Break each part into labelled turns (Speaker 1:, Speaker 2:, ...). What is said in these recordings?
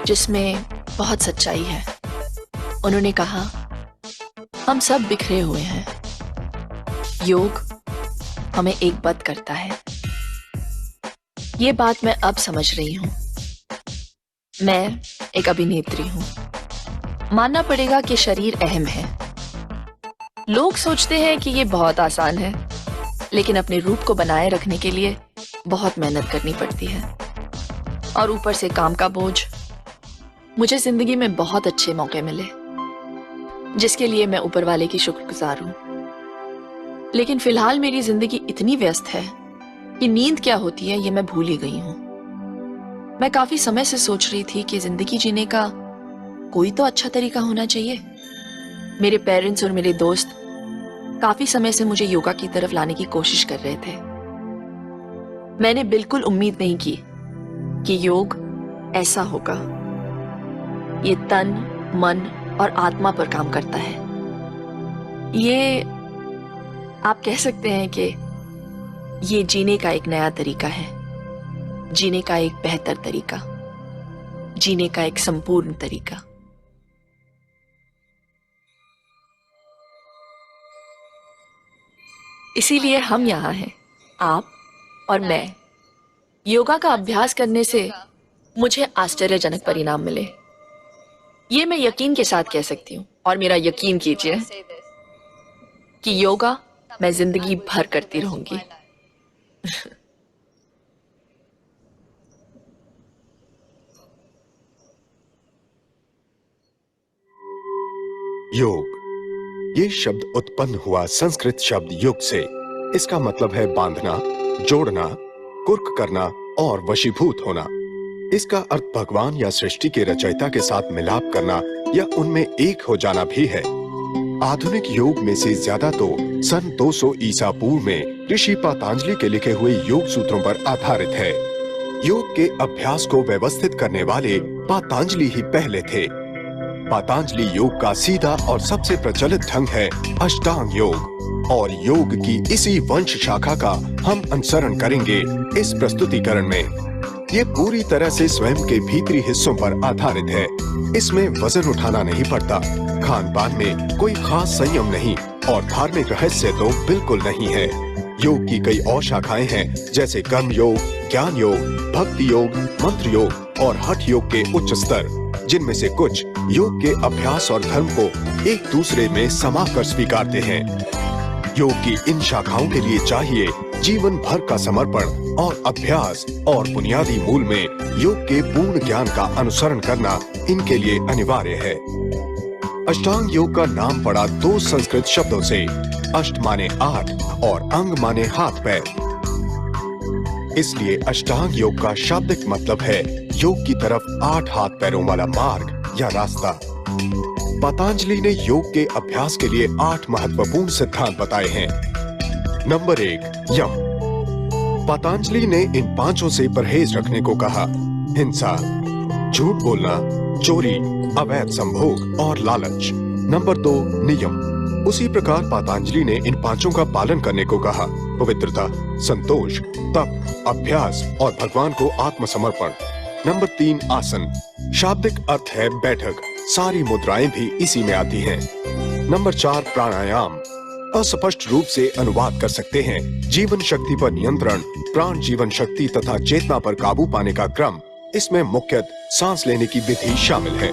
Speaker 1: जिसमें बहुत सच्चाई है। उन्होंने कहा, हम सब बिखरे हुए हैं, योग हमें एकबद्ध करता है। ये बात मैं अब समझ रही हूँ। मैं एक अभिनेत्री हूँ। मानना पड़ेगा कि शरीर अहम है। लोग सोचते हैं कि ये बहुत आसान है, लेकिन अपने रूप को बनाए रखने के लिए बहुत मेहनत करनी पड़ती है। और ऊपर से काम का बोझ। मुझे जिंदगी में बहुत अच्छे मौके मिले, जिसके लिए मैं ऊपर वाले की शुक्रगुजार हूँ। लेकिन फिलहाल मेरी जिंदगी इतनी व्यस्त है कि नींद क्या होती है ये मैं भूल ही गई हूँ। मैं काफी समय से सोच रही थी कि जिंदगी जीने का कोई तो अच्छा तरीका होना चाहिए। मेरे पेरेंट्स और मेरे दोस्त काफी समय से मुझे योगा की तरफ लाने की कोशिश कर रहे थे। मैंने बिल्कुल उम्मीद नहीं की कि योग ऐसा होगा। ये तन, मन और आत्मा पर काम करता है। ये आप कह सकते हैं कि ये जीने का एक नया तरीका है, जीने का एक बेहतर तरीका, जीने का एक संपूर्ण तरीका। इसीलिए हम यहाँ हैं, आप और मैं। योगा का अभ्यास करने से मुझे आश्चर्यजनक परिणाम मिले। ये मैं यकीन के साथ कह सकती हूँ, और मेरा यकीन कीजिए कि योगा मैं जिंदगी भर करती रहूंगी।
Speaker 2: योग, ये शब्द उत्पन्न हुआ संस्कृत शब्द युग से। इसका मतलब है बांधना, जोड़ना, कुर्क करना और वशीभूत होना। इसका अर्थ भगवान या सृष्टि के रचयिता के साथ मिलाप करना या उनमें एक हो जाना भी है। आधुनिक योग में से ज्यादा तो सन 200 ईसा पूर्व में ऋषि पतंजलि के लिखे हुए योग सूत्रों पर आधारित है। योग के अभ्यास को व्यवस्थित करने वाले पतंजलि ही पहले थे। पतंजलि योग का सीधा और सबसे प्रचलित ढंग है अष्टांग योग, और योग की इसी वंश शाखा का हम अनुसरण करेंगे इस प्रस्तुतिकरण में। ये पूरी तरह से स्वयं के भीतरी हिस्सों पर आधारित है। इसमें वजन उठाना नहीं पड़ता, खान पान में कोई खास संयम नहीं और धार्मिक रहस्य तो बिल्कुल नहीं है। योग की कई और शाखाएं हैं, जैसे कर्म योग, ज्ञान योग, भक्ति योग, मंत्र योग और हठ योग के उच्च स्तर, जिनमें से कुछ योग के अभ्यास और धर्म को एक दूसरे में समाकर स्वीकारते हैं। योग की इन शाखाओं के लिए चाहिए जीवन भर का समर्पण और अभ्यास, और बुनियादी मूल में योग के पूर्ण ज्ञान का अनुसरण करना इनके लिए अनिवार्य है। अष्टांग योग का नाम पड़ा दो संस्कृत शब्दों से। अष्ट माने 8 और अंग माने हाथ पैर। इसलिए अष्टांग योग का शाब्दिक मतलब है योग की तरफ 8 हाथ पैरों वाला मार्ग या रास्ता। पतंजलि ने योग के अभ्यास के लिए 8 महत्वपूर्ण सिद्धांत बताए हैं। नंबर 1, यम। पतंजलि ने इन 5 से परहेज रखने को कहा। हिंसा, झूठ बोलना, चोरी, अवैध संभोग और लालच। नंबर 2, नियम। उसी प्रकार पतंजलि ने इन 5 का पालन करने को कहा। पवित्रता, संतोष, तप, अभ्यास और भगवान को आत्मसमर्पण। नंबर 3, आसन। शाब्दिक अर्थ है बैठक, सारी मुद्राएं भी इसी में आती हैं। नंबर 4, प्राणायाम। अस्पष्ट रूप से अनुवाद कर सकते हैं जीवन शक्ति पर नियंत्रण, प्राण जीवन शक्ति तथा चेतना पर काबू पाने का क्रम। इसमें मुख्यतः सांस लेने की विधि शामिल है।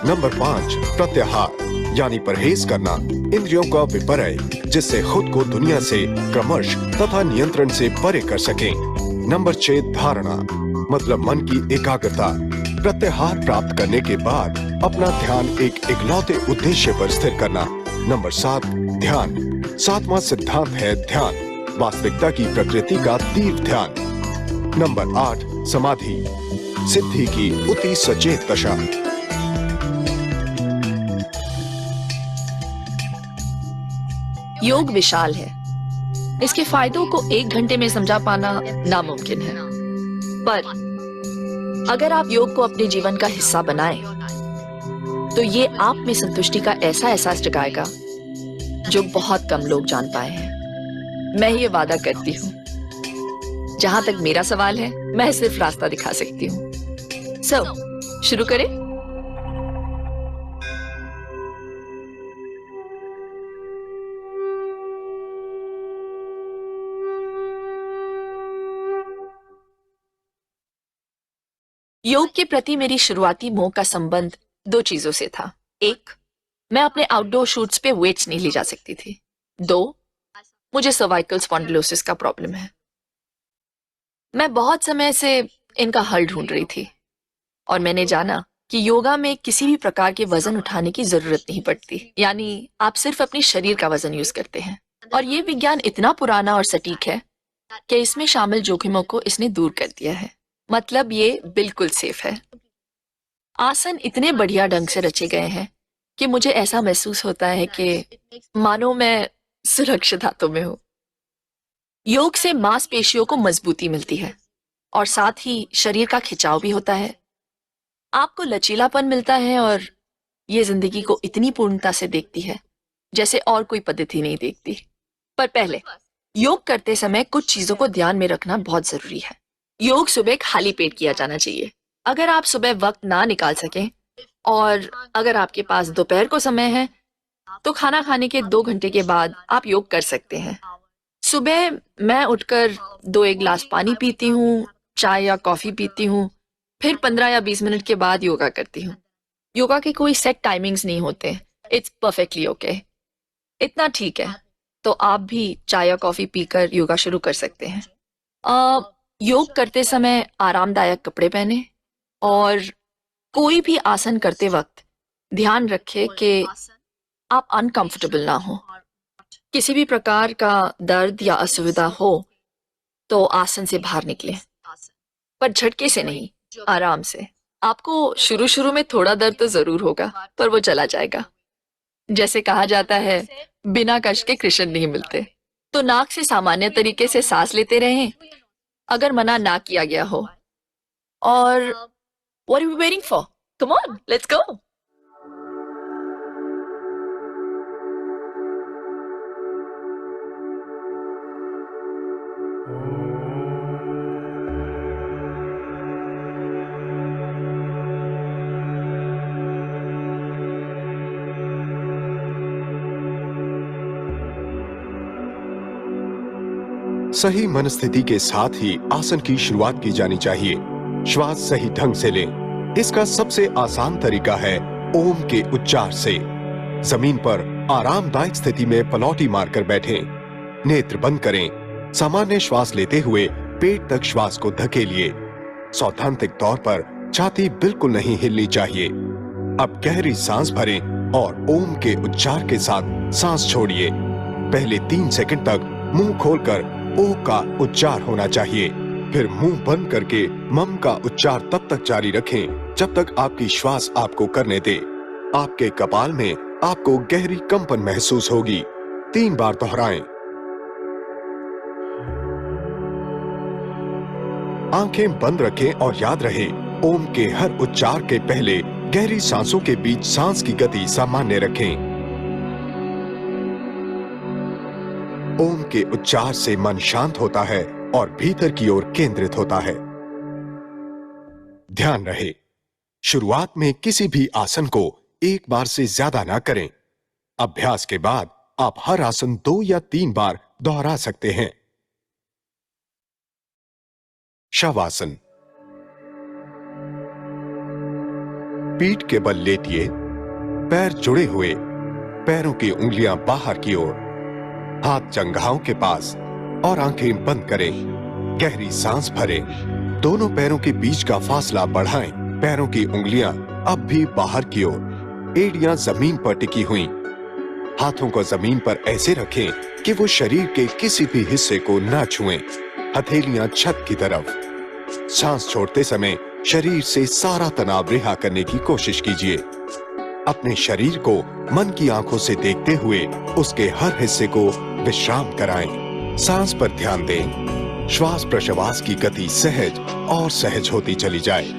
Speaker 2: नंबर 5, प्रत्याहार, यानी परहेज करना, इंद्रियों का विपर्य, जिससे खुद को दुनिया से क्रमश तथा नियंत्रण से परे कर सकें। नंबर 6, धारणा, मतलब मन की एकाग्रता। प्रत्याहार प्राप्त करने के बाद अपना ध्यान एक इकलौते उद्देश्य पर स्थिर करना। नंबर 7, ध्यान। 7वां सिद्धांत है ध्यान, वास्तविकता की प्रकृति का तीव्र ध्यान। नंबर 8, समाधि, सिद्धि की अति सचेत दशा।
Speaker 1: योग विशाल है। इसके फायदों को 1 घंटे में समझा पाना नामुमकिन है, पर अगर आप योग को अपने जीवन का हिस्सा बनाएं, तो ये आप में संतुष्टि का ऐसा एहसास जगाएगा जो बहुत कम लोग जान पाए हैं। मैं ये वादा करती हूँ। जहां तक मेरा सवाल है, मैं सिर्फ रास्ता दिखा सकती हूँ। शुरू करें? योग के प्रति मेरी शुरुआती मोह का संबंध दो चीजों से था। एक, मैं अपने आउटडोर शूट्स पे वेट्स नहीं ले जा सकती थी। दो, मुझे सर्वाइकल स्पॉन्डिलोसिस का प्रॉब्लम है। मैं बहुत समय से इनका हल ढूंढ रही थी और मैंने जाना कि योगा में किसी भी प्रकार के वजन उठाने की जरूरत नहीं पड़ती, यानी आप सिर्फ अपने शरीर का वजन यूज करते हैं। और ये विज्ञान इतना पुराना और सटीक है कि इसमें शामिल जोखिमों को इसने दूर कर दिया है। मतलब ये बिल्कुल सेफ है। आसन इतने बढ़िया ढंग से रचे गए हैं कि मुझे ऐसा महसूस होता है कि मानो मैं सुरक्षित हाथों में हूं। योग से मांसपेशियों को मजबूती मिलती है और साथ ही शरीर का खिंचाव भी होता है। आपको लचीलापन मिलता है और ये जिंदगी को इतनी पूर्णता से देखती है जैसे और कोई पद्धति नहीं देखती। पर पहले, योग करते समय कुछ चीजों को ध्यान में रखना बहुत जरूरी है। योग सुबह खाली पेट किया जाना चाहिए। अगर आप सुबह वक्त ना निकाल सकें और अगर आपके पास दोपहर को समय है तो खाना खाने के 2 घंटे के बाद आप योग कर सकते हैं। सुबह मैं उठकर 2-1 गिलास पानी पीती हूँ, चाय या कॉफी पीती हूँ, फिर 15 या 20 मिनट के बाद योगा करती हूँ। योगा के कोई सेट टाइमिंग्स नहीं होते। It's perfectly okay. इतना ठीक है तो आप भी चाय या कॉफी पीकर योगा शुरू कर सकते हैं। योग करते समय आरामदायक कपड़े पहने और कोई भी आसन करते वक्त ध्यान रखें कि आप अनकंफर्टेबल ना हो। किसी भी प्रकार का दर्द या असुविधा हो तो आसन से बाहर निकलें, पर झटके से नहीं, आराम से। आपको शुरू शुरू में थोड़ा दर्द तो जरूर होगा, पर वो चला जाएगा। जैसे कहा जाता है, बिना कष्ट के कृष्ण नहीं मिलते। तो नाक से सामान्य तरीके से सांस लेते रहें अगर मना ना किया गया हो। और what are we waiting for? Come on, let's go.
Speaker 2: सही मनस्थिति के साथ ही आसन की शुरुआत की जानी चाहिए। श्वास सही ढंग से लें। इसका सबसे आसान तरीका है ओम के उच्चार से। जमीन पर आरामदायक स्थिति में पलौटी मारकर बैठें। नेत्र बंद करें। सामान्य श्वास लेते हुए पेट तक श्वास को धकेलिए। सैद्धांतिक तौर पर छाती बिल्कुल नहीं हिलनी चाहिए। अब गहरी सांस भरें और ओम के उच्चार के साथ सांस छोड़िए। पहले 3 सेकंड तक मुंह खोलकर ओ का उच्चार होना चाहिए। फिर मुंह बंद करके मम का उच्चार तब तक जारी रखें जब तक आपकी श्वास आपको करने दे। आपके कपाल में आपको गहरी कंपन महसूस होगी। 3 बार दोहराएं। आंखें बंद रखें और याद रहे, ओम के हर उच्चार के पहले गहरी सांसों के बीच सांस की गति सामान्य रखें। ओम के उच्चार से मन शांत होता है और भीतर की ओर केंद्रित होता है। ध्यान रहे, शुरुआत में किसी भी आसन को एक बार से ज्यादा ना करें। अभ्यास के बाद आप हर आसन 2 या 3 बार दोहरा सकते हैं। शवासन। पीठ के बल लेटिए, पैर जुड़े हुए, पैरों की उंगलियां बाहर की ओर, हाथ जंघाओं के पास और आंखें बंद करें। गहरी सांस भरें। दोनों पैरों के बीच का फासला बढ़ाएं। पैरों की उंगलियां अब भी बाहर की ओर, एड़ियां जमीन पर टिकी हुई। हाथों को जमीन पर ऐसे रखें कि वो शरीर के किसी भी हिस्से को ना छुएं। हथेलियां छत की तरफ। सांस छोड़ते समय शरीर से सारा तनाव रिहा करने की कोशिश कीजिए। अपने शरीर को मन की आंखों से देखते हुए उसके हर हिस्से को विश्राम कराएं। सांस पर ध्यान दें। श्वास प्रश्वास की गति सहज और सहज होती चली जाए।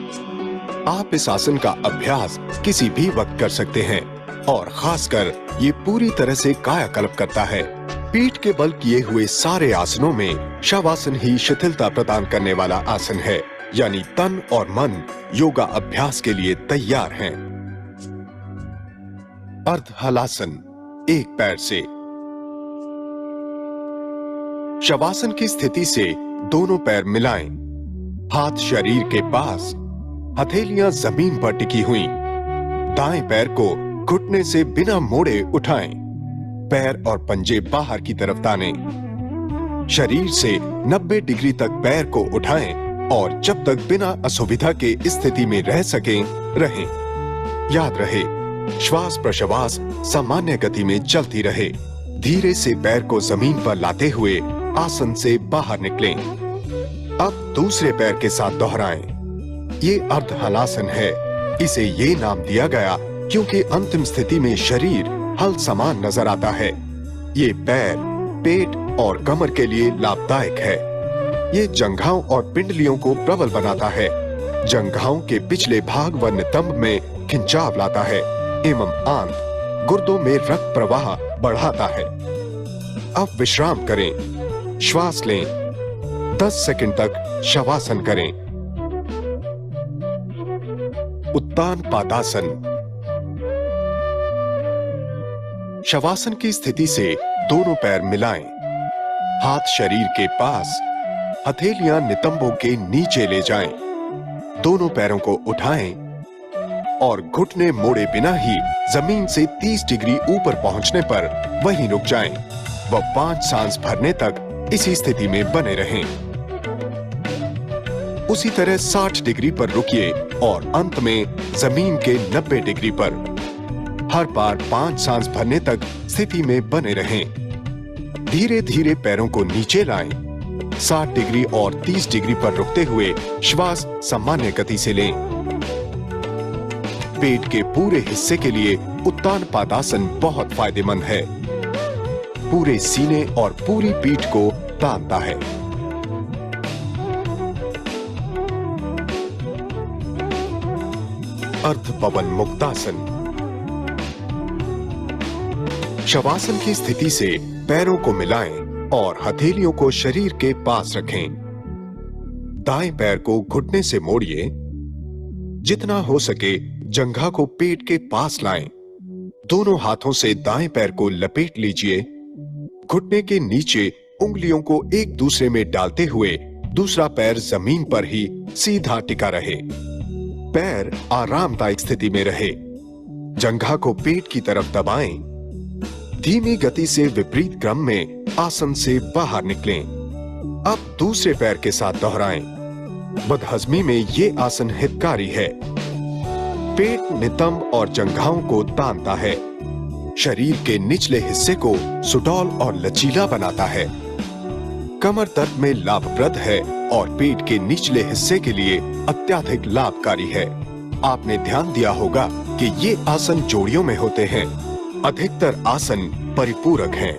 Speaker 2: आप इस आसन का अभ्यास किसी भी वक्त कर सकते हैं और खासकर ये पूरी तरह से कायाकल्प करता है। पीठ के बल किए हुए सारे आसनों में शवासन ही शिथिलता प्रदान करने वाला आसन है। यानी तन और मन योगा अभ्यास के लिए तैयार हैं। अर्ध हलासन, एक पैर से। शवासन की स्थिति से दोनों पैर मिलाएं, हाथ शरीर के पास, हथेलियां जमीन पर टिकी हुई। दाएं पैर को घुटने से बिना मोड़े उठाएं, पैर और पंजे बाहर की तरफ तानें। शरीर से 90 डिग्री तक पैर को उठाएं और जब तक बिना असुविधा के स्थिति में रह सकें, रहें। याद रहे, श्वास प्रश्वास सामान्य गति में चलती रहे। धीरे से पैर को जमीन पर लाते हुए आसन से बाहर निकलें। अब दूसरे पैर के साथ दोहराएं। ये अर्ध हलासन है। इसे ये नाम दिया गया क्योंकि अंतिम स्थिति में शरीर हल समान नजर आता है। ये पैर, पेट और कमर के लिए लाभदायक है। ये जंघाओं और पिंडलियों को प्रबल बनाता है। जंघाओं के पिछले भाग व नितंब में खिंचाव लाता है एवं आंत, गुर्दों में रक्त प्रवाह बढ़ाता है। अब विश्राम करें, श्वास लें, 10 सेकंड तक शवासन करें। उत्तान पादासन। शवासन की स्थिति से दोनों पैर मिलाएं, हाथ शरीर के पास, हथेलियां नितंबों के नीचे ले जाएं। दोनों पैरों को उठाएं और घुटने मोड़े बिना ही जमीन से 30 डिग्री ऊपर पहुंचने पर वहीं रुक जाएं व 5 सांस भरने तक इसी स्थिति में बने रहें। उसी तरह 60 डिग्री पर रुकिए और अंत में जमीन के 90 डिग्री पर। हर बार 5 सांस भरने तक स्थिति में बने रहें। धीरे धीरे पैरों को नीचे लाएं। 60 डिग्री और 30 डिग्री पर रुकते हुए श्वास सामान्य गति से लें। पेट के पूरे हिस्से के लिए उत्तान पादासन बहुत फायदेमंद है। पूरे सीने और पूरी पीठ को तानता है। अर्ध पवन मुक्तासन। शवासन की स्थिति से पैरों को मिलाएं और हथेलियों को शरीर के पास रखें। दाएं पैर को घुटने से मोड़िए। जितना हो सके जंघा को पेट के पास लाएं। दोनों हाथों से दाएं पैर को लपेट लीजिए। घुटने के नीचे उंगलियों को एक दूसरे में डालते हुए दूसरा पैर जमीन पर ही सीधा टिका रहे। पैर आरामदायक स्थिति में रहे। जंघा को पेट की तरफ दबाएं। धीमी गति से विपरीत क्रम में आसन से बाहर निकलें। अब दूसरे पैर के साथ दोहराएं। बदहजमी में ये आसन हितकारी है। पेट, नितंब और जंघाओं को तानता है। शरीर के निचले हिस्से को सुडौल और लचीला बनाता है। कमर दर्द में लाभप्रद है और पेट के निचले हिस्से के लिए अत्यधिक लाभकारी है। आपने ध्यान दिया होगा कि ये आसन जोड़ियों में होते हैं। अधिकतर आसन परिपूरक हैं।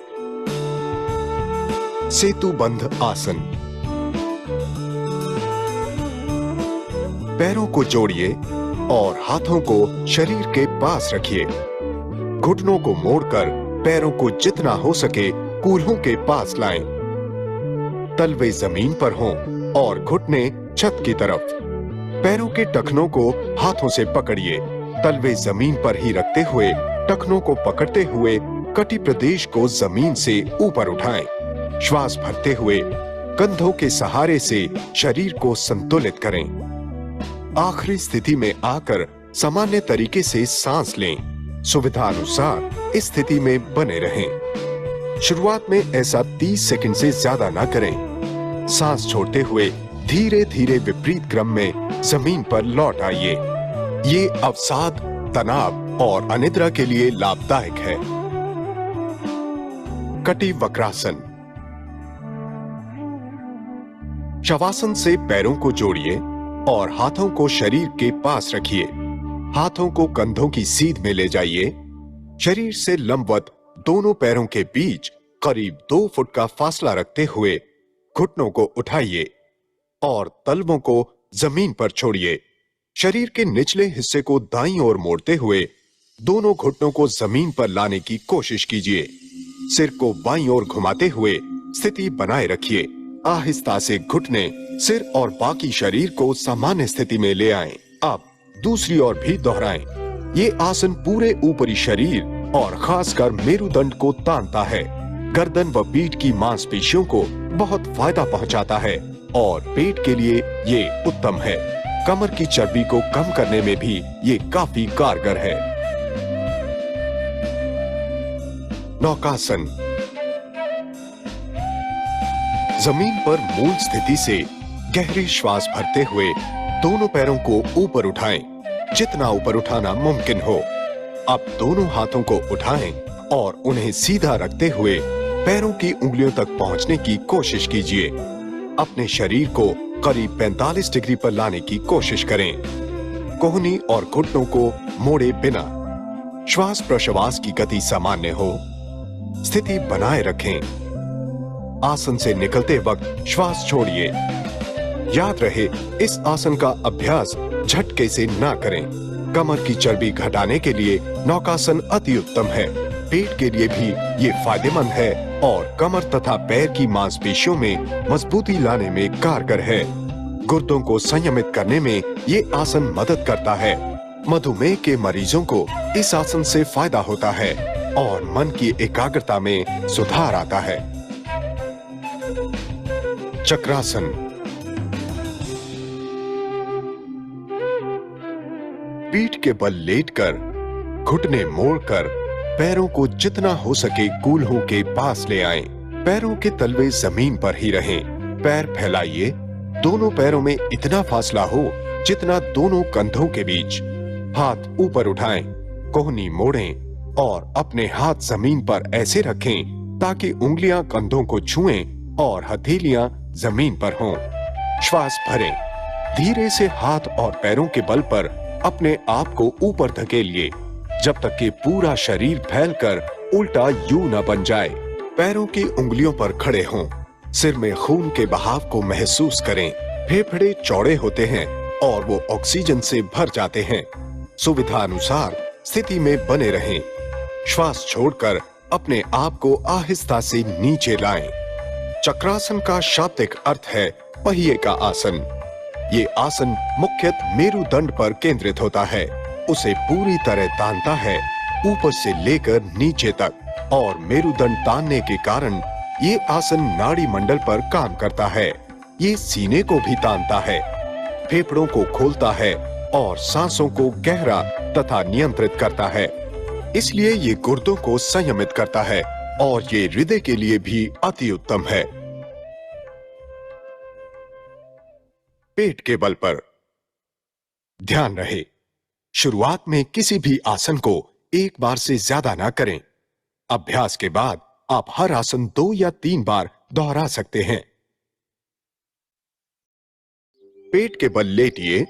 Speaker 2: सेतुबंध आसन। पैरों को जोड़िए और हाथों को शरीर के पास रखिए। घुटनों को मोड़कर पैरों को जितना हो सके कूल्हों के पास लाएं। तलवे जमीन पर हों और घुटने छत की तरफ। पैरों के टखनों को हाथों से पकड़िए। तलवे जमीन पर ही रखते हुए टखनों को पकड़ते हुए कटी प्रदेश को जमीन से ऊपर उठाएं। श्वास भरते हुए कंधों के सहारे से शरीर को संतुलित करें। आखिरी स्थिति में आकर सामान्य तरीके से सांस लें। सुविधा अनुसार इस स्थिति में बने रहें। शुरुआत में ऐसा 30 सेकंड से ज्यादा ना करें। सांस छोड़ते हुए धीरे धीरे विपरीत क्रम में जमीन पर लौट आइए। ये अवसाद, तनाव और अनिद्रा के लिए लाभदायक है। कटी वक्रासन। शवासन से पैरों को जोड़िए और हाथों को शरीर के पास रखिए। हाथों को कंधों की सीध में ले जाइए। शरीर से लंबवत दोनों पैरों के बीच करीब 2 फुट का फासला रखते हुए घुटनों को उठाइए और तलवों को जमीन पर छोड़िए। शरीर के निचले हिस्से को दाईं ओर मोड़ते हुए दोनों घुटनों को जमीन पर लाने की कोशिश कीजिए। सिर को बाईं ओर घुमाते हुए स्थिति बनाए रखिए। आहिस्ता से घुटने सिर और बाकी शरीर को सामान्य स्थिति में ले आएं। अब दूसरी ओर भी दोहराएं। ये आसन पूरे ऊपरी शरीर और खासकर मेरुदंड को तानता है। गर्दन व पीठ की मांसपेशियों को बहुत फायदा पहुंचाता है और पेट के लिए ये उत्तम है। कमर की चर्बी को कम करने में भी ये काफी कारगर है। नौकासन। जमीन पर मूल स्थिति से गहरी श्वास भरते हुए दोनों पैरों को ऊपर उठाएं, जितना ऊपर उठाना मुमकिन हो। अब दोनों हाथों को उठाएं और उन्हें सीधा रखते हुए पैरों की उंगलियों तक पहुंचने की कोशिश कीजिए। अपने शरीर को करीब 45 डिग्री पर लाने की कोशिश करें। कोहनी और घुटनों को मोड़े बिना। श्वास प्रश्वास की गति सामान्य हो। स्थिति बनाए रखें। आसन से निकलते वक्त श्वास छोड़िए। याद रहे, इस आसन का अभ्यास झटके से ना करें। कमर की चर्बी घटाने के लिए नौकासन अति उत्तम है। पेट के लिए भी ये फायदेमंद है और कमर तथा पैर की मांसपेशियों में मजबूती लाने में कारगर है। गुर्दों को संयमित करने में ये आसन मदद करता है। मधुमेह के मरीजों को इस आसन से फायदा होता है और मन की एकाग्रता में सुधार आता है। चक्रासन। पीठ के बल लेटकर, घुटने मोड़कर पैरों को जितना हो सके कूल्हों के पास ले आएं। पैरों के तलवे जमीन पर ही रहें। पैर फैलाइए। दोनों पैरों में इतना फासला हो जितना दोनों कंधों के बीच। हाथ ऊपर उठाएं, कोहनी मोड़ें और अपने हाथ जमीन पर ऐसे रखें ताकि उंगलियां कंधों को छुएं और हथेलियां जमीन पर हों। श्वास भरें। धीरे से हाथ और पैरों के बल पर अपने आप को ऊपर धकेलिए जब तक कि पूरा शरीर फैलकर उल्टा यू न बन जाए। पैरों की उंगलियों पर खड़े हों। सिर में खून के बहाव को महसूस करें। फेफड़े चौड़े होते हैं और वो ऑक्सीजन से भर जाते हैं। सुविधा अनुसार स्थिति में बने रहें। श्वास छोड़कर अपने आप को आहिस्ता से नीचे लाएं। चक्रासन का शाब्दिक अर्थ है पहिए का आसन। ये आसन मुख्यतः मेरुदंड पर केंद्रित होता है। उसे पूरी तरह तानता है, ऊपर से लेकर नीचे तक, और मेरुदंड तानने के कारण ये आसन नाड़ी मंडल पर काम करता है। ये सीने को भी तानता है, फेफड़ों को खोलता है और सांसों को गहरा तथा नियंत्रित करता है। इसलिए ये गुर्दों को संयमित करता है और ये हृदय के लिए भी अति उत्तम है। पेट के बल पर। ध्यान रहे, शुरुआत में किसी भी आसन को एक बार से ज्यादा ना करें। अभ्यास के बाद आप हर आसन 2 या 3 बार दोहरा सकते हैं। पेट के बल लेटिए।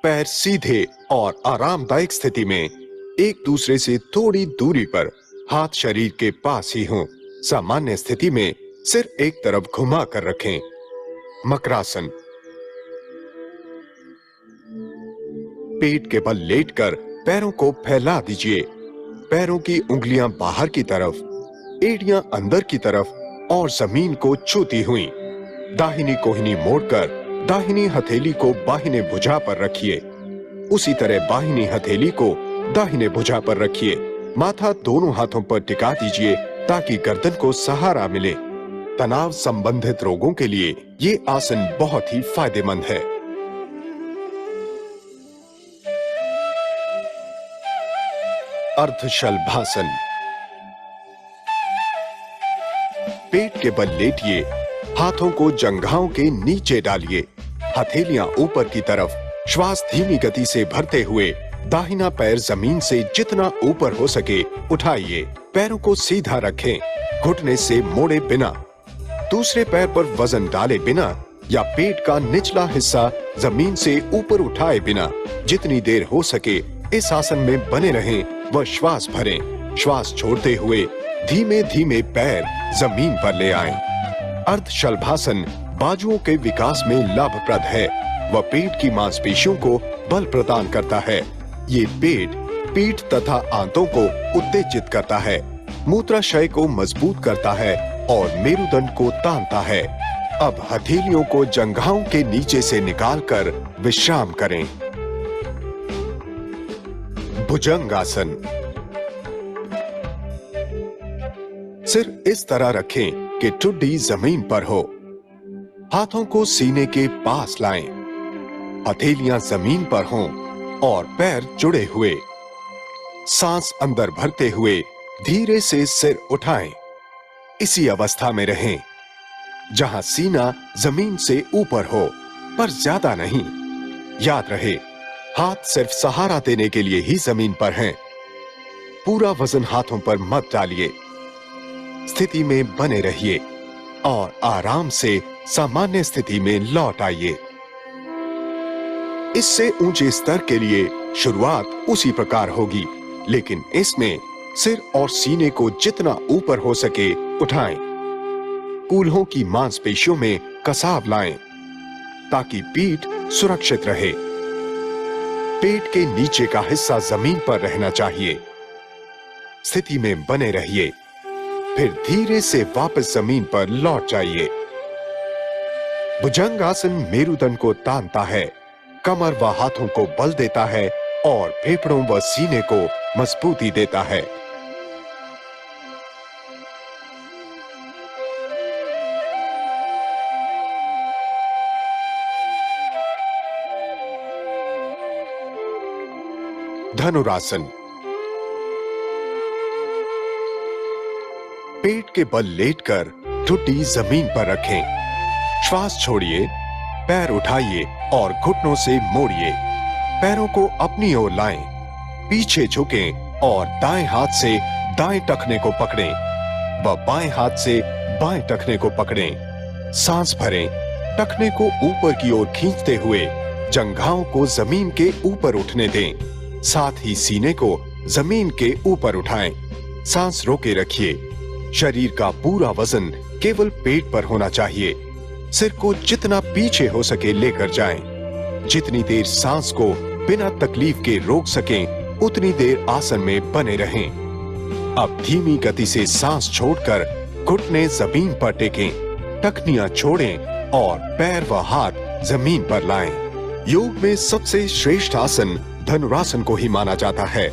Speaker 2: पैर सीधे और आरामदायक स्थिति में एक दूसरे से थोड़ी दूरी पर, हाथ शरीर के पास ही हों। सामान्य स्थिति में सिर एक तरफ घुमा कर रखें। मकरासन। पेट के बल लेटकर पैरों को फैला दीजिए। पैरों की उंगलियां बाहर की तरफ, एड़ियां अंदर की तरफ और जमीन को छूती हुई। दाहिनी कोहनी मोड़कर दाहिनी हथेली को बाहिने भुजा पर रखिए। उसी तरह बाहिनी हथेली को दाहिने भुजा पर रखिए। माथा दोनों हाथों पर टिका दीजिए ताकि गर्दन को सहारा मिले। तनाव संबंधित रोगों के लिए ये आसन बहुत ही फायदेमंद है। अर्धशलभासन। पेट के बल लेटिए। हाथों को जंघाओं के नीचे डालिए। हथेलियां ऊपर की तरफ। श्वास धीमी गति से भरते हुए दाहिना पैर जमीन से जितना ऊपर हो सके उठाइए। पैरों को सीधा रखें, घुटने से मोड़े बिना। दूसरे पैर पर वजन डाले बिना या पेट का निचला हिस्सा जमीन से ऊपर उठाए बिना जितनी देर हो सके इस आसन में बने रहें व श्वास भरें। श्वास छोड़ते हुए धीमे धीमे पैर जमीन पर ले आएं। अर्धशलभासन बाजुओं के विकास में लाभप्रद है व पेट की मांसपेशियों को बल प्रदान करता है। ये पेट, पीठ तथा आंतों को उत्तेजित करता है, मूत्राशय को मजबूत करता है और मेरुदंड को तानता है। अब हथेलियों को जंघाओं के नीचे से निकालकर विश्राम करें। भुजंगासन। सिर इस तरह रखें कि ठुड्डी जमीन पर हो। हाथों को सीने के पास लाएं। हथेलियां जमीन पर हों और पैर जुड़े हुए। सांस अंदर भरते हुए धीरे से सिर उठाएं। इसी अवस्था में रहें जहां सीना जमीन से ऊपर हो, पर ज्यादा नहीं। याद रहे, हाथ सिर्फ सहारा देने के लिए ही जमीन पर हैं। पूरा वजन हाथों पर मत डालिए। स्थिति में बने रहिए और आराम से सामान्य स्थिति में लौट आइए। इससे ऊंचे स्तर के लिए शुरुआत उसी प्रकार होगी, लेकिन इसमें सिर और सीने को जितना ऊपर हो सके उठाएं। कूल्हों की मांसपेशियों में कसाव लाएं ताकि पीठ सुरक्षित रहे। पेट के नीचे का हिस्सा जमीन पर रहना चाहिए। स्थिति में बने रहिए, फिर धीरे से वापस जमीन पर लौट जाइए। भुजंगासन मेरुदंड को तानता है, कमर व हाथों को बल देता है और फेफड़ों व सीने को मजबूती देता है। धनुरासन। पेट के बल लेटकर ठुड्डी जमीन पर रखें। श्वास छोड़िए, पैर उठाइए और घुटनों से मोड़िए। पैरों को अपनी ओर लाएं, पीछे झुकें और दाएं हाथ से दाएं टखने को पकड़ें व बाएं हाथ से बाएं टखने को पकड़ें। सांस भरें, टखने को ऊपर की ओर खींचते हुए जंघाओं को जमीन के ऊपर उठने दें। साथ ही सीने को जमीन के ऊपर उठाएं। सांस रोके रखिए। शरीर का पूरा वजन केवल पेट पर होना चाहिए। सिर को जितना पीछे हो सके लेकर जाएं। जितनी देर सांस को बिना तकलीफ के रोक सकें, उतनी देर आसन में बने रहें। अब धीमी गति से सांस छोड़कर घुटने जमीन पर टेकें, टखनियां छोड़ें और पैर व हाथ जमीन पर लाएं। योग में सबसे श्रेष्ठ आसन धनुरासन को ही माना जाता है।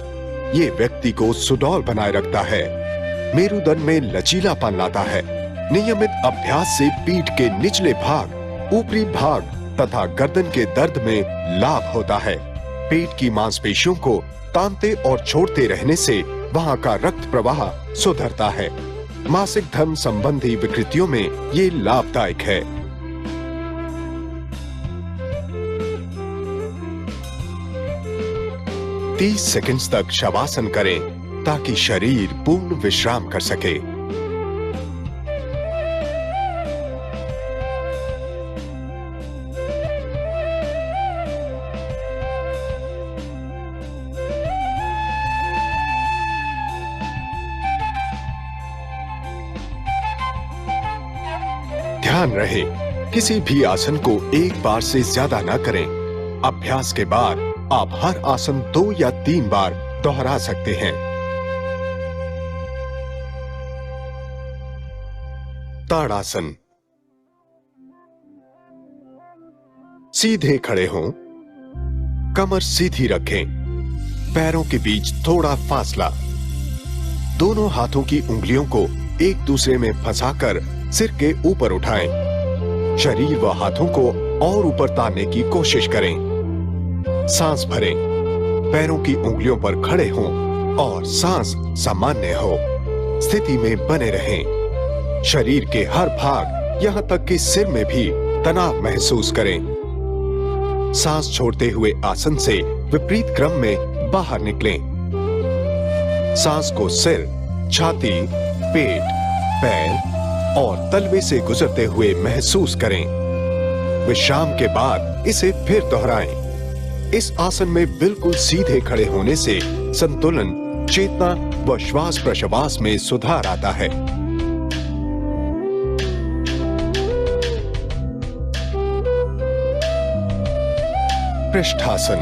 Speaker 2: ये व्यक्ति को सुडौल बनाए रखता है, मेरुदंड में लचीलापन लाता है। नियमित अभ्यास से पीठ के निचले भाग, ऊपरी भाग तथा गर्दन के दर्द में लाभ होता है। पेट की मांसपेशियों को तानते और छोड़ते रहने से वहां का रक्त प्रवाह सुधरता है। मासिक धर्म संबंधी विकृतियों में ये लाभदायक है। तीस सेकंड तक शवासन करें ताकि शरीर पूर्ण विश्राम कर सके। ध्यान रहे, किसी भी आसन को एक बार से ज्यादा ना करें। अभ्यास के बाद आप हर आसन 2 या 3 बार दोहरा सकते हैं। ताड़ासन। सीधे खड़े हों, कमर सीधी रखें, पैरों के बीच थोड़ा फासला। दोनों हाथों की उंगलियों को एक दूसरे में फंसाकर सिर के ऊपर उठाएं। शरीर व हाथों को और ऊपर तानने की कोशिश करें। सांस भरें, पैरों की उंगलियों पर खड़े हों और सांस सामान्य हो। स्थिति में बने रहें। शरीर के हर भाग, यहां तक कि सिर में भी तनाव महसूस करें। सांस छोड़ते हुए आसन से विपरीत क्रम में बाहर निकलें। सांस को सिर, छाती, पेट, पैर और तलवे से गुजरते हुए महसूस करें। विश्राम के बाद इसे फिर दोहराएं। इस आसन में बिल्कुल सीधे खड़े होने से संतुलन, चेतना व श्वास प्रश्वास में सुधार आता है। पृष्ठासन।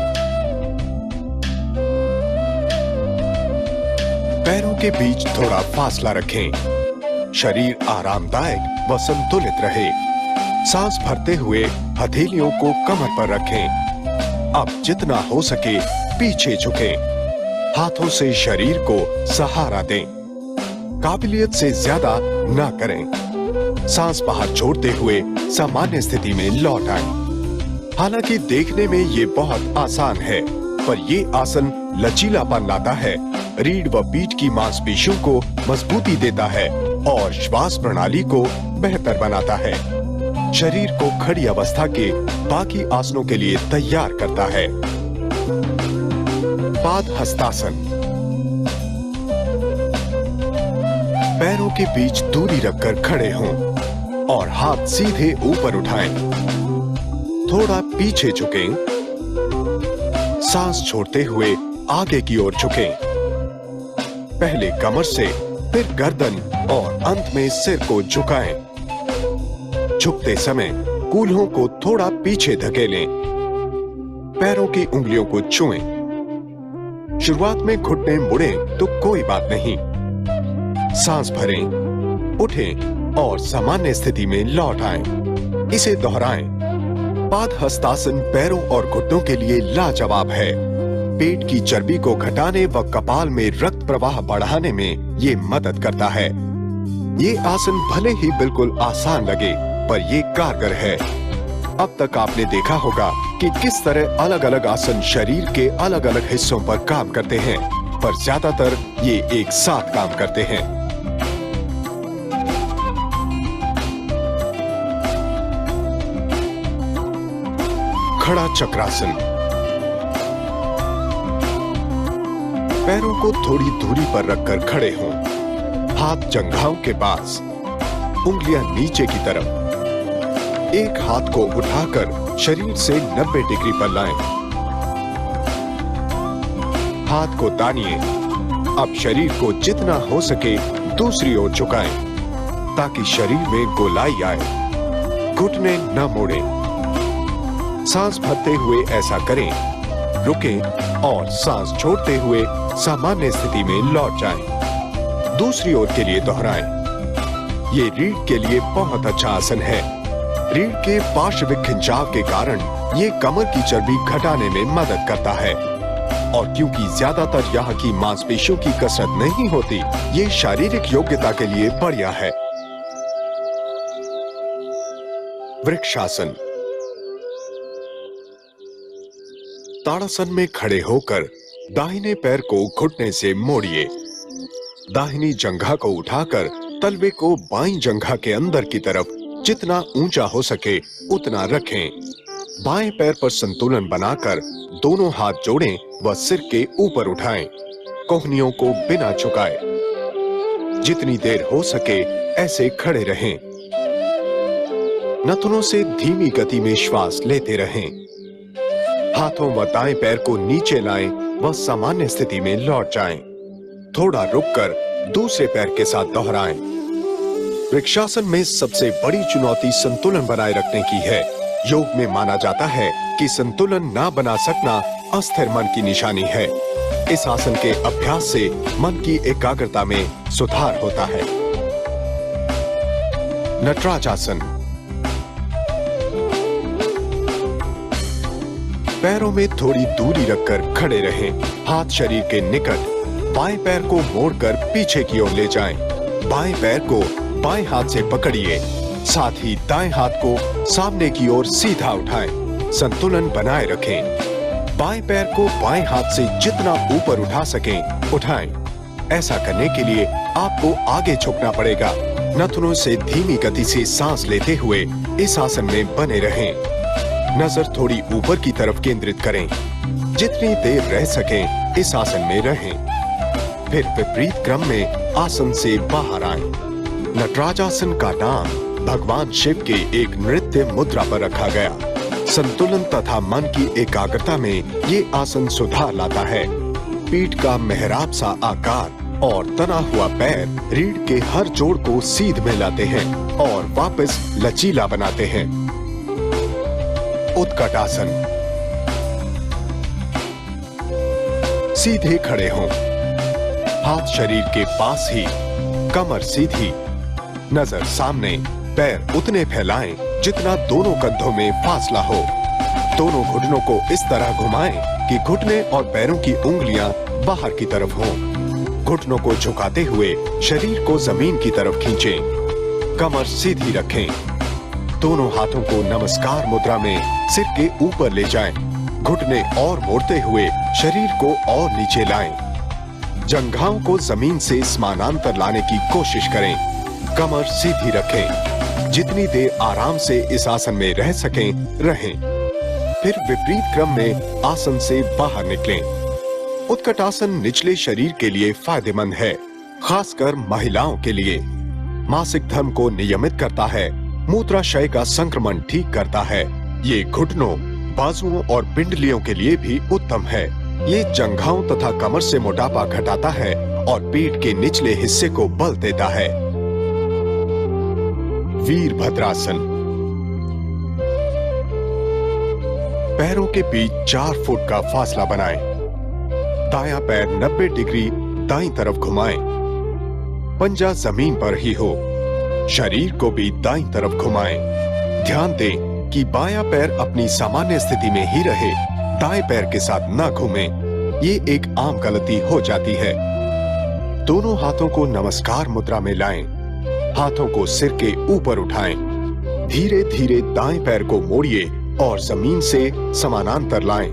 Speaker 2: पैरों के बीच थोड़ा फासला रखें। शरीर आरामदायक व संतुलित रहे। सांस भरते हुए हथेलियों को कमर पर रखें। अब जितना हो सके पीछे झुकें। हाथों से शरीर को सहारा दें। काबिलियत से ज्यादा ना करें। सांस बाहर छोड़ते हुए सामान्य स्थिति में लौट आएं। हालांकि देखने में ये बहुत आसान है, पर ये आसन लचीलापन लाता है, रीढ़ व पीठ की मांसपेशियों को मजबूती देता है और श्वास प्रणाली को बेहतर बनाता है। शरीर को खड़ी अवस्था के बाकी आसनों के लिए तैयार करता है। पाद हस्तासन। पैरों के बीच दूरी रखकर खड़े हों और हाथ सीधे ऊपर उठाएं। थोड़ा पीछे झुकें। सांस छोड़ते हुए आगे की ओर झुकें। पहले कमर से, फिर गर्दन और अंत में सिर को झुकाएं। झुकते समय कूल्हों को थोड़ा पीछे धकेलें। पैरों की उंगलियों को छुएं। शुरुआत में घुटने मुड़े तो कोई बात नहीं। सांस भरें, उठें और सामान्य स्थिति में लौट आएं। इसे दोहराएं। पाद हस्तासन पैरों और घुटनों के लिए लाजवाब है। पेट की चर्बी को घटाने व कपाल में रक्त प्रवाह बढ़ाने में ये मदद करता है। ये आसन भले ही बिल्कुल आसान लगे, पर ये कारगर है। अब तक आपने देखा होगा कि किस तरह अलग अलग आसन शरीर के अलग अलग हिस्सों पर काम करते हैं, पर ज्यादातर ये एक साथ काम करते हैं। खड़ा चक्रासन। पैरों को थोड़ी दूरी पर रखकर खड़े हों। हाथ जंघाओं के पास, उंगलियां नीचे की तरफ। एक हाथ को उठाकर शरीर से 90 डिग्री पर लाएं। हाथ को तानिए। अब शरीर को जितना हो सके दूसरी ओर झुकाएं, ताकि शरीर में गोलाई आए। घुटने न मोड़ें। सांस भरते हुए ऐसा करें। रुकें और सांस छोड़ते हुए सामान्य स्थिति में लौट जाएं। दूसरी ओर के लिए दोहराएं। ये रीढ़ के लिए बहुत अच्छा आसन है। रीढ़ के पार्श्विक खिंचाव के कारण ये कमर की चर्बी घटाने में मदद करता है, और क्योंकि ज्यादातर यहाँ की मांसपेशियों की कसरत नहीं होती, ये शारीरिक योग्यता के लिए बढ़िया है। वृक्षासन। ताड़ासन में खड़े होकर दाहिने पैर को घुटने से मोड़िए। दाहिनी जंघा को उठाकर तलवे को बाईं जंघा के अंदर की तरफ जितना ऊंचा हो सके उतना रखें। बाएं पैर पर संतुलन बनाकर दोनों हाथ जोड़ें व सिर के ऊपर उठाएं। कोहनियों को बिना झुकाए। जितनी देर हो सके ऐसे खड़े रहें। नथुनों से धीमी गति में श्वास लेते रहें। हाथों व दाएं पैर को नीचे लाएं व सामान्य स्थिति में लौट जाएं। थोड़ा रुककर दूसरे पैर के साथ दोहराएं। वृक्षासन में सबसे बड़ी चुनौती संतुलन बनाए रखने की है। योग में माना जाता है कि संतुलन ना बना सकना अस्थिर मन की निशानी है। इस आसन के अभ्यास से मन की एकाग्रता में सुधार होता है। नटराजासन। पैरों में थोड़ी दूरी रखकर खड़े रहें। हाथ शरीर के निकट। बाएं पैर को मोड़कर पीछे की ओर ले जाएं। बाएं पैर को बाएं हाथ से पकड़िए। साथ ही दाएं हाथ को सामने की ओर सीधा उठाएं। संतुलन बनाए रखें। बाएं पैर को बाएं हाथ से जितना ऊपर उठा सकें उठाएं। ऐसा करने के लिए आपको आगे झुकना पड़ेगा। नथुनों से धीमी गति से सांस लेते हुए इस आसन में बने रहें। नजर थोड़ी ऊपर की तरफ केंद्रित करें। जितनी देर रह सकें इस आसन में रहें। फिर विपरीत क्रम में आसन से बाहर आएं। नटराजासन का नाम भगवान शिव के एक नृत्य मुद्रा पर रखा गया। संतुलन तथा मन की एकाग्रता में ये आसन सुधार लाता है। पीठ का मेहराब सा आकार और तना हुआ पैर रीढ़ के हर जोड़ को सीध में लाते हैं और वापस लचीला बनाते हैं। उत्कटासन। सीधे खड़े हों। हाथ शरीर के पास ही, कमर सीधी, नजर सामने, पैर उतने फैलाएं जितना दोनों कंधों में फासला हो। दोनों घुटनों को इस तरह घुमाएं कि घुटने और पैरों की उंगलियां बाहर की तरफ हों। घुटनों को झुकाते हुए शरीर को जमीन की तरफ खींचें। कमर सीधी रखें। दोनों हाथों को नमस्कार मुद्रा में सिर के ऊपर ले जाएं। घुटने और मोड़ते हुए शरीर को और नीचे लाएं। जंघाओं को जमीन से समानांतर लाने की कोशिश करें। कमर सीधी रखें। जितनी देर आराम से इस आसन में रह सकें, रहें। फिर विपरीत क्रम में आसन से बाहर निकलें। उत्कटासन निचले शरीर के लिए फायदेमंद है, खासकर महिलाओं के लिए। मासिक धर्म को नियमित करता है, मूत्राशय का संक्रमण ठीक करता है। ये घुटनों, बाजुओं और पिंडलियों के लिए भी उत्तम है। ये जंघाओं तथा कमर से मोटापा घटाता है और पेट के निचले हिस्से को बल देता है। वीरभद्रासन। पैरों के बीच 4 फुट का फासला बनाएं। दायां पैर 90 डिग्री दाईं तरफ घुमाएं। पंजा जमीन पर ही हो। शरीर को भी दाईं तरफ घुमाएं। ध्यान दें कि बायां पैर अपनी सामान्य स्थिति में ही रहे, दाएं पैर के साथ न घूमे। ये एक आम गलती हो जाती है। दोनों हाथों को नमस्कार मुद्रा में लाएं। हाथों को सिर के ऊपर उठाएं। धीरे धीरे दाएं पैर को मोड़िए और जमीन से समानांतर लाएं।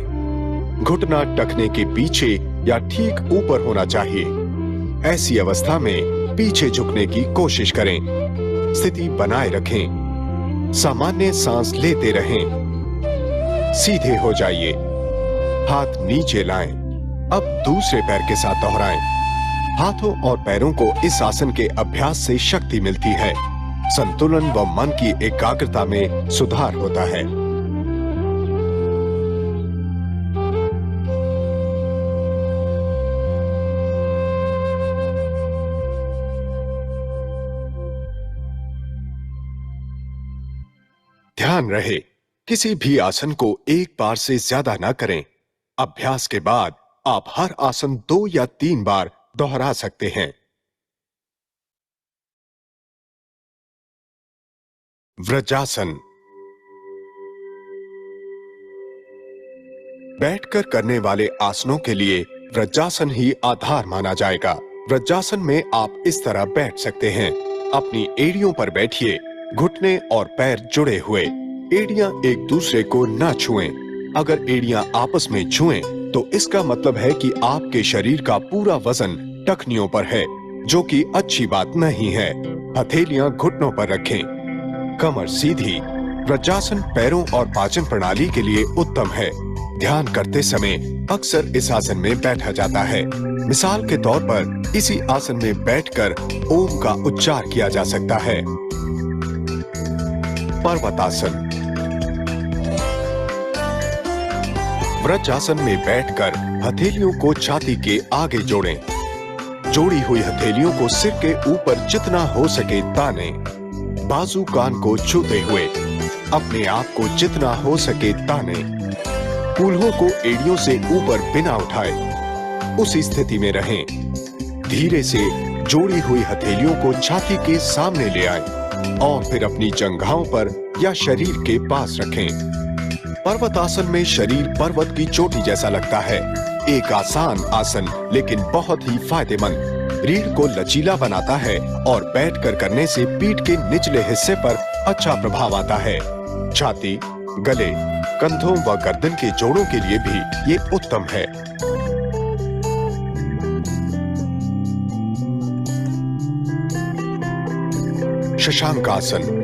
Speaker 2: घुटना टखने के पीछे या ठीक ऊपर होना चाहिए। ऐसी अवस्था में पीछे झुकने की कोशिश करें। स्थिति बनाए रखें। सामान्य सांस लेते रहें। सीधे हो जाइए। हाथ नीचे लाएं। अब दूसरे पैर के साथ दोहराएं। हाथों और पैरों को इस आसन के अभ्यास से शक्ति मिलती है। संतुलन व मन की एकाग्रता में सुधार होता है। ध्यान रहे, किसी भी आसन को एक बार से ज्यादा ना करें। अभ्यास के बाद आप हर आसन 2 या 3 बार दोहरा सकते हैं। व्रजासन। बैठकर करने वाले आसनों के लिए व्रजासन ही आधार माना जाएगा। व्रजासन में आप इस तरह बैठ सकते हैं। अपनी एड़ियों पर बैठिए। घुटने और पैर जुड़े हुए। एड़ियां एक दूसरे को न छुएं। अगर एड़ियां आपस में छुएं, तो इसका मतलब है कि आपके शरीर का पूरा वजन टखनियों पर है, जो कि अच्छी बात नहीं है। हथेलियां घुटनों पर रखें। कमर सीधी। व्रजासन पैरों और पाचन प्रणाली के लिए उत्तम है। ध्यान करते समय अक्सर इस आसन में बैठा जाता है। मिसाल के तौर पर इसी आसन में बैठकर ओम का उच्चार किया जा सकता है। पर्वतासन। व्रजासन में बैठकर हथेलियों को छाती के आगे जोड़ें। जोड़ी हुई हथेलियों को सिर के ऊपर जितना हो सके तानें। बाजू कान को छूते हुए अपने आप को जितना हो सके तानें। कूल्हों को एड़ियों से ऊपर बिना उठाए उसी स्थिति में रहें। धीरे से जोड़ी हुई हथेलियों को छाती के सामने ले आएं और फिर अपनी जंघाओं पर या शरीर के पास रखें। पर्वतासन में शरीर पर्वत की चोटी जैसा लगता है। एक आसान आसन लेकिन बहुत ही फायदेमंद। रीढ़ को लचीला बनाता है और बैठकर करने से पीठ के निचले हिस्से पर अच्छा प्रभाव आता है। छाती, गले, कंधों व गर्दन के जोड़ों के लिए भी ये उत्तम है। शशांकासन।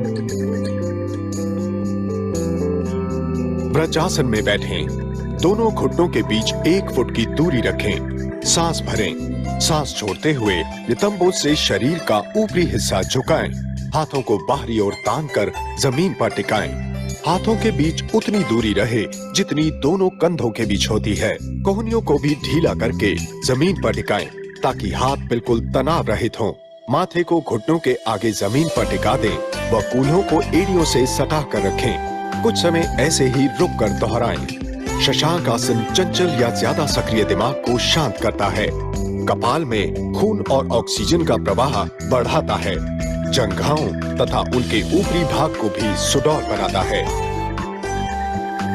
Speaker 2: व्रजासन में बैठें। दोनों घुटनों के बीच 1 फुट की दूरी रखें। सांस भरें। सांस छोड़ते हुए नितंबों से शरीर का ऊपरी हिस्सा झुकाएं। हाथों को बाहरी ओर तानकर जमीन पर टिकाएं। हाथों के बीच उतनी दूरी रहे जितनी दोनों कंधों के बीच होती है। कोहनियों को भी ढीला करके जमीन पर टिकाएं ताकि हाथ बिल्कुल तनाव रहित हों। माथे को घुटनों के आगे जमीन पर टिका दें व कूल्हों को एड़ियों से सटा कर रखें। कुछ समय ऐसे ही रुक कर दोहराएं। शशांक आसन चंचल या ज्यादा सक्रिय दिमाग को शांत करता है। कपाल में खून और ऑक्सीजन का प्रवाह बढ़ाता है। जंघाओं तथा उनके ऊपरी भाग को भी सुडौल बनाता है।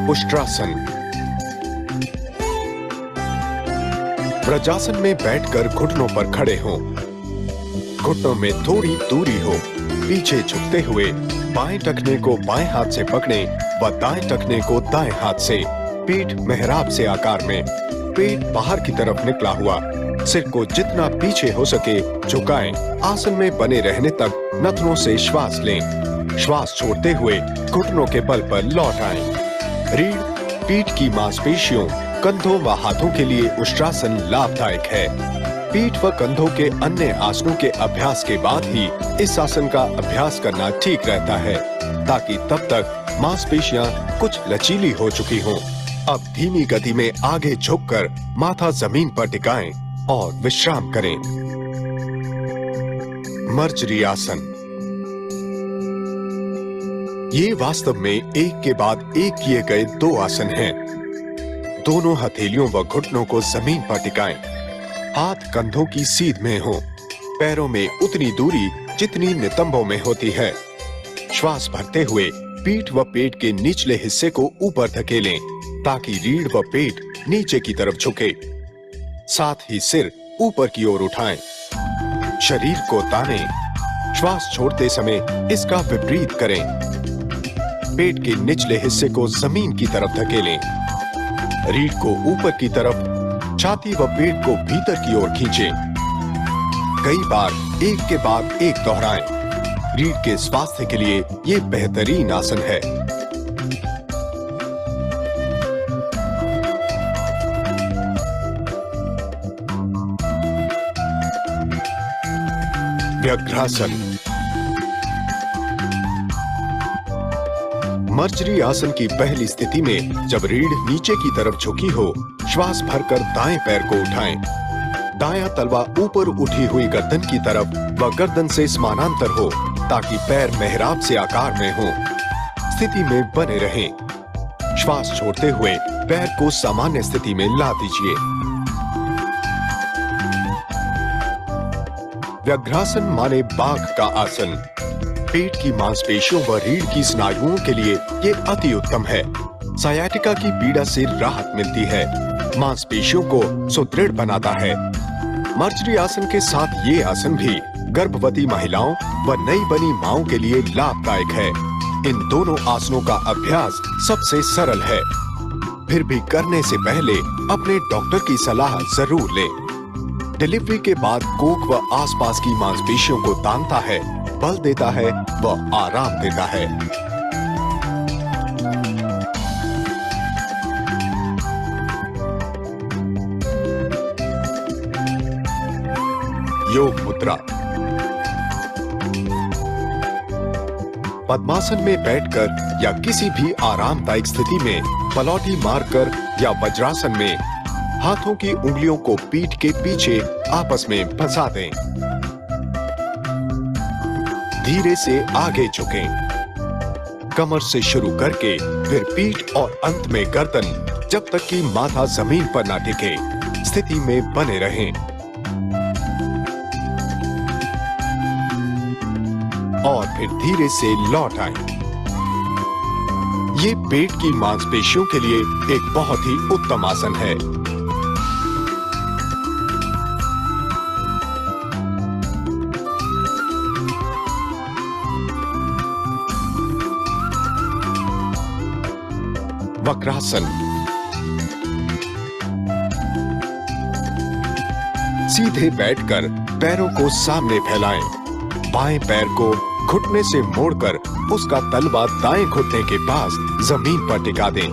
Speaker 2: उष्ट्रासन। व्रजासन में बैठकर घुटनों पर खड़े हों। घुटनों में थोड़ी दूरी हो, पीछे झुकते हुए बाएं टखने को बाएं हाथ से पकड़ें व दाएं टखने को दाएं हाथ से। पीठ मेहराब से आकार में, पेट बाहर की तरफ निकला हुआ, सिर को जितना पीछे हो सके झुकाएं। आसन में बने रहने तक नथनों से श्वास लें। श्वास छोड़ते हुए घुटनों के बल पर लौट आएं। रीढ़, पीठ की मांसपेशियों, कंधों व हाथों के लिए उष्ट्रासन लाभदायक है। पीठ व कंधों के अन्य आसनों के अभ्यास के बाद ही इस आसन का अभ्यास करना ठीक रहता है, ताकि तब तक मांसपेशियां कुछ लचीली हो चुकी हों। अब धीमी गति में आगे झुककर माथा जमीन पर टिकाएं और विश्राम करें। मर्जरी आसन। ये वास्तव में एक के बाद एक किए गए दो आसन हैं। दोनों हथेलियों व घुटनों को जमीन पर टिकाएं। हाथ कंधों की सीध में हो, पैरों में उतनी दूरी जितनी नितंबों में होती है। श्वास भरते हुए पीठ व पेट के निचले हिस्से को ऊपर धकेलें, ताकि रीढ़ व पेट नीचे की तरफ झुके। साथ ही सिर ऊपर की ओर उठाएं। शरीर को तानें। श्वास छोड़ते समय इसका विपरीत करें। पेट के निचले हिस्से को जमीन की तरफ धकेलें। रीढ़ को ऊपर की तरफ, छाती व पेट को भीतर की ओर खींचें। कई बार एक के बाद एक दोहराएं। रीढ़ के स्वास्थ्य के लिए ये बेहतरीन आसन है। व्यग्रासन। मर्जरी आसन की पहली स्थिति में जब रीढ़ नीचे की तरफ झुकी हो, श्वास भरकर दाएं पैर को उठाएं। दायां तलवा ऊपर उठी हुई गर्दन की तरफ व गर्दन से समानांतर हो, ताकि पैर मेहराब से आकार में हो। स्थिति में बने रहें। श्वास छोड़ते हुए पैर को सामान्य स्थिति में ला दीजिए। व्यग्रासन माने बाघ का आसन। पेट की मांसपेशियों व रीढ़ की स्नायुओं के लिए ये अति उत्तम है। सायाटिका की पीड़ा से राहत मिलती है, मांसपेशियों को सुदृढ़ बनाता है। मर्जरी आसन के साथ ये आसन भी गर्भवती महिलाओं व नई बनी माओं के लिए लाभदायक है। इन दोनों आसनों का अभ्यास सबसे सरल है। फिर भी करने से पहले अपने डॉक्टर की सलाह जरूर लें। डिलीवरी के बाद कोख व आसपास की मांसपेशियों को तानता है, बल देता है व आराम देता है। योग मुद्रा। पद्मासन में बैठकर या किसी भी आरामदायक स्थिति में पलौटी मारकर या वज्रासन में हाथों की उंगलियों को पीठ के पीछे आपस में फंसा दें। धीरे से आगे झुकें। कमर से शुरू करके फिर पीठ और अंत में गर्दन, जब तक कि माथा जमीन पर ना टिके स्थिति में बने रहें। और फिर धीरे से लौट आएं। ये पेट की मांसपेशियों के लिए एक बहुत ही उत्तम आसन है। वक्रासन। सीधे बैठकर पैरों को सामने फैलाएं। बाएं पैर को घुटने से मोड़कर उसका तलवा दाएं घुटने के पास जमीन पर टिका दें।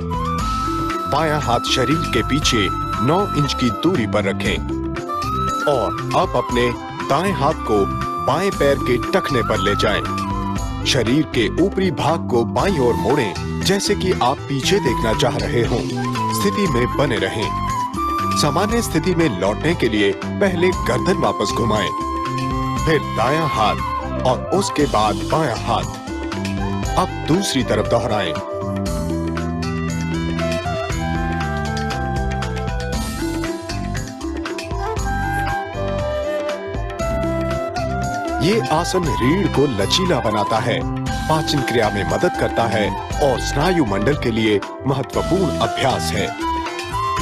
Speaker 2: बायां हाथ शरीर के पीछे 9 इंच की दूरी पर रखें और अब अपने दाएं हाथ को बाएं पैर के टखने पर ले जाएं। शरीर के ऊपरी भाग को बाईं ओर मोड़ें, जैसे कि आप पीछे देखना चाह रहे हों। स्थिति में बने रहें। सामान्य स्थिति में लौटने के लिए पहले गर्दन वापस घुमाएं, फिर दायां हाथ और उसके बाद बायां हाथ। अब दूसरी तरफ दोहराएं। ये आसन रीढ़ को लचीला बनाता है, पाचन क्रिया में मदद करता है और स्नायु मंडल के लिए महत्वपूर्ण अभ्यास है।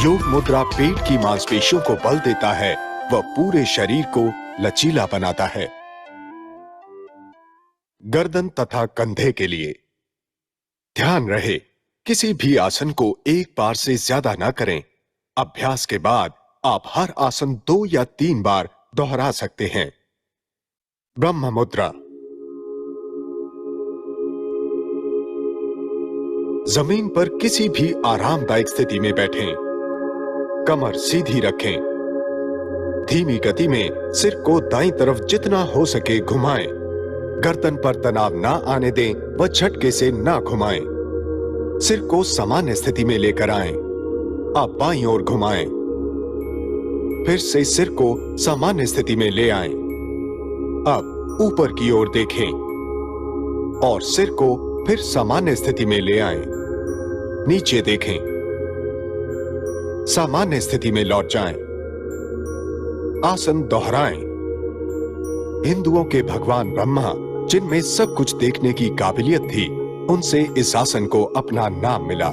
Speaker 2: योग मुद्रा पेट की मांसपेशियों को बल देता है व पूरे शरीर को लचीला बनाता है। गर्दन तथा कंधे के लिए ध्यान रहे, किसी भी आसन को एक बार से ज्यादा ना करें। अभ्यास के बाद आप हर आसन 2 या 3 बार दोहरा सकते हैं। ब्रह्म मुद्रा। जमीन पर किसी भी आरामदायक स्थिति में बैठें। कमर सीधी रखें। धीमी गति में सिर को दाईं तरफ जितना हो सके घुमाएं। गर्दन पर तनाव ना आने दें व झटके से ना घुमाएं। सिर को सामान्य स्थिति में लेकर आएं। आप बाईं ओर घुमाएं। फिर से सिर को सामान्य स्थिति में ले आएं। अब ऊपर की ओर देखें और सिर को फिर सामान्य स्थिति में ले आएं। नीचे देखें, सामान्य स्थिति में लौट जाएं। आसन दोहराएं। हिंदुओं के भगवान ब्रह्मा, जिनमें सब कुछ देखने की काबिलियत थी, उनसे इस आसन को अपना नाम मिला।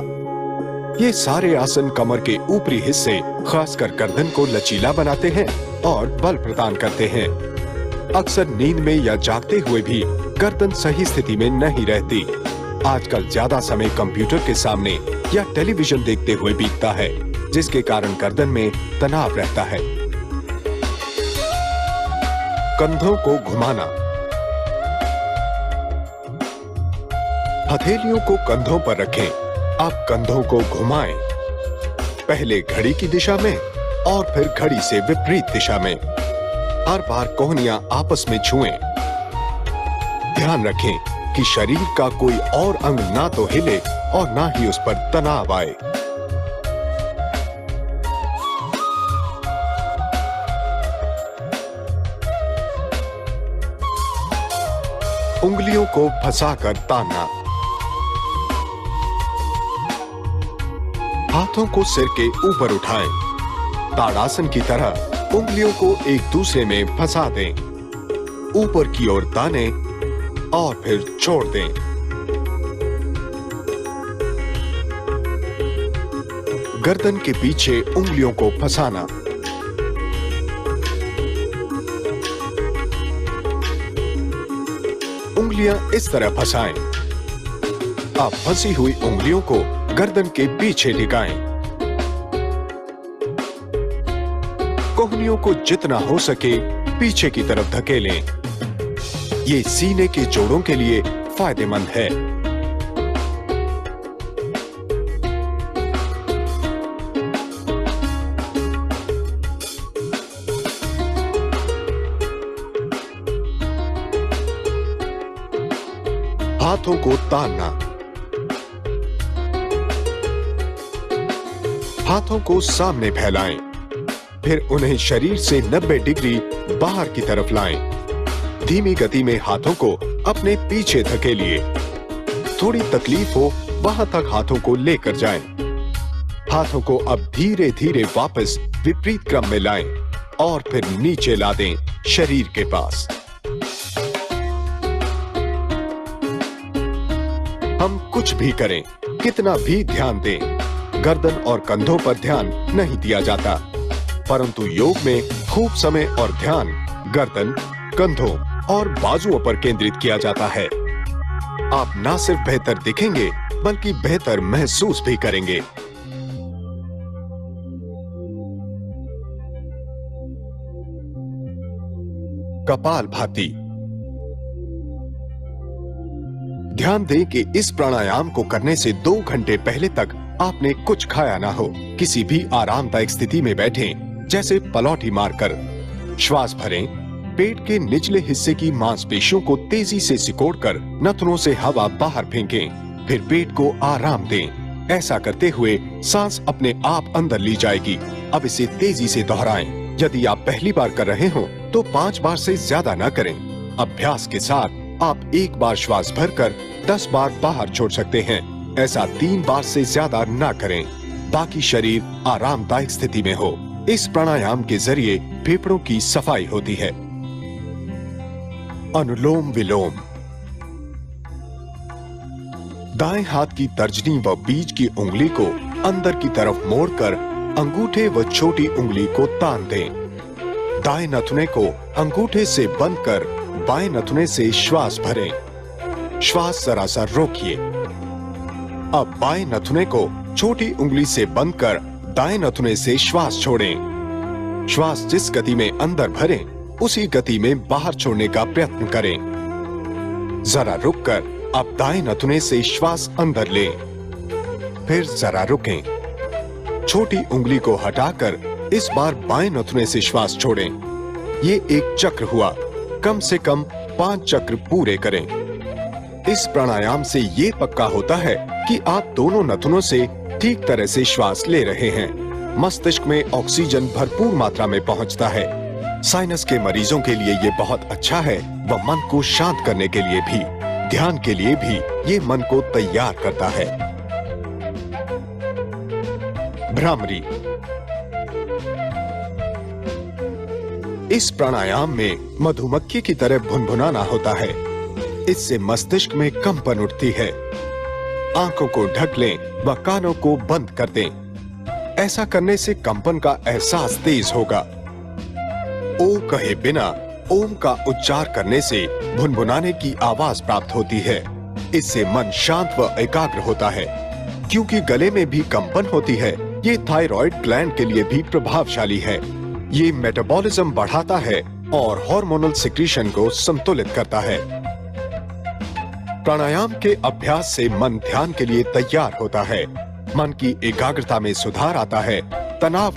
Speaker 2: ये सारे आसन कमर के ऊपरी हिस्से, खासकर गर्दन को लचीला बनाते हैं और बल प्रदान करते हैं। अक्सर नींद में या जागते हुए भी गर्दन सही स्थिति में नहीं रहती। आजकल ज्यादा समय कंप्यूटर के सामने या टेलीविजन देखते हुए बीतता है, जिसके कारण गर्दन में तनाव रहता है। कंधों को घुमाना। हथेलियों को कंधों पर रखें। अब कंधों को घुमाएं। पहले घड़ी की दिशा में और फिर घड़ी से विपरीत दिशा में। हर बार कोहनियां आपस में छुएं। ध्यान रखें कि शरीर का कोई और अंग ना तो हिले और ना ही उस पर तनाव आए। उंगलियों को फंसाकर तानना। हाथों को सिर के ऊपर उठाएं। ताड़ासन की तरह उंगलियों को एक दूसरे में फंसा दें। ऊपर की ओर तानें और फिर छोड़ दें। गर्दन के पीछे उंगलियों को फंसाना। उंगलियां इस तरह फंसाएं। अब फंसी हुई उंगलियों को गर्दन के पीछे टिकाएं। कोहनियों को जितना हो सके पीछे की तरफ धकेलें। ये सीने के जोड़ों के लिए फायदेमंद है। हाथों को तानना। हाथों को सामने फैलाएं, फिर उन्हें शरीर से 90 डिग्री बाहर की तरफ लाएं। धीमी गति में हाथों को अपने पीछे धकेलिए। थोड़ी तकलीफ हो वहां तक हाथों को लेकर जाएं। हाथों को अब धीरे धीरे वापस विपरीत क्रम में लाएं और फिर नीचे ला दें शरीर के पास। हम कुछ भी करें, कितना भी ध्यान दें, गर्दन और कंधों पर ध्यान नहीं दिया जाता, परंतु योग में खूब समय और ध्यान गर्दन, कंधों और बाजुओं पर केंद्रित किया जाता है। आप न सिर्फ बेहतर दिखेंगे बल्कि बेहतर महसूस भी करेंगे। कपालभाति। ध्यान दें कि इस प्राणायाम को करने से 2 घंटे पहले तक आपने कुछ खाया ना हो। किसी भी आरामदायक स्थिति में बैठें, जैसे पलौठी मारकर। श्वास भरें। पेट के निचले हिस्से की मांसपेशियों को तेजी से सिकोड़कर नथनों से हवा बाहर फेंकें। फिर पेट को आराम दें। ऐसा करते हुए सांस अपने आप अंदर ली जाएगी। अब इसे तेजी से दोहराएं। यदि आप पहली बार कर रहे हो तो 5 बार से ज्यादा न करें। अभ्यास के साथ आप 1 बार श्वास भरकर 10 बार बाहर छोड़ सकते हैं। ऐसा 3 बार से ज्यादा ना करें, ताकि शरीर आरामदायक स्थिति में हो। इस प्राणायाम के जरिए फेफड़ों की सफाई होती है। अनुलोम विलोम। दाएं हाथ की तर्जनी व बीच की उंगली को अंदर की तरफ मोड़कर अंगूठे व छोटी उंगली को तान दें। दाएं नथुने को अंगूठे से बंद कर बाएं नथुने से श्वास भरें। श्वास जरा सा रोकिए। अब बाएं नथुने को छोटी उंगली से बंद कर दाएं नथुने से श्वास छोड़ें। श्वास जिस गति में अंदर भरें, उसी गति में बाहर छोड़ने का प्रयत्न करें। जरा रुककर अब दाएं नथुने से श्वास अंदर लें, फिर जरा रुकें। छोटी उंगली को हटाकर इस बार बाएं नथुने से श्वास छोड़ें। ये एक चक्र हुआ। कम से कम 5 चक्र पूरे करें। इस प्राणायाम से ये पक्का होता है कि आप दोनों नथुनों से ठीक तरह से श्वास ले रहे हैं। मस्तिष्क में ऑक्सीजन भरपूर मात्रा में पहुंचता है। साइनस के मरीजों के लिए ये बहुत अच्छा है व मन को शांत करने के लिए भी, ध्यान के लिए भी ये मन को तैयार करता है। भ्रामरी। इस प्राणायाम में मधुमक्खी की तरह भुनभुनाना होता है। इससे मस्तिष्क में कंपन उठती है। आंखों को ढक लें व कानों को बंद कर दें। ऐसा करने से कंपन का एहसास तेज होगा। ओ कहे बिना ओम का उच्चार करने से भुनभुनाने की आवाज प्राप्त होती है। इससे मन शांत व एकाग्र होता है। क्योंकि गले में भी कंपन होती है, ये थायराइड ग्लैंड के लिए भी प्रभावशाली है। ये मेटाबॉलिज्म बढ़ाता है और हार्मोनल सिक्रीशन को संतुलित करता है। प्राणायाम के अभ्यास से मन ध्यान के लिए तैयार होता है। मन की एकाग्रता में सुधार आता है। तनाव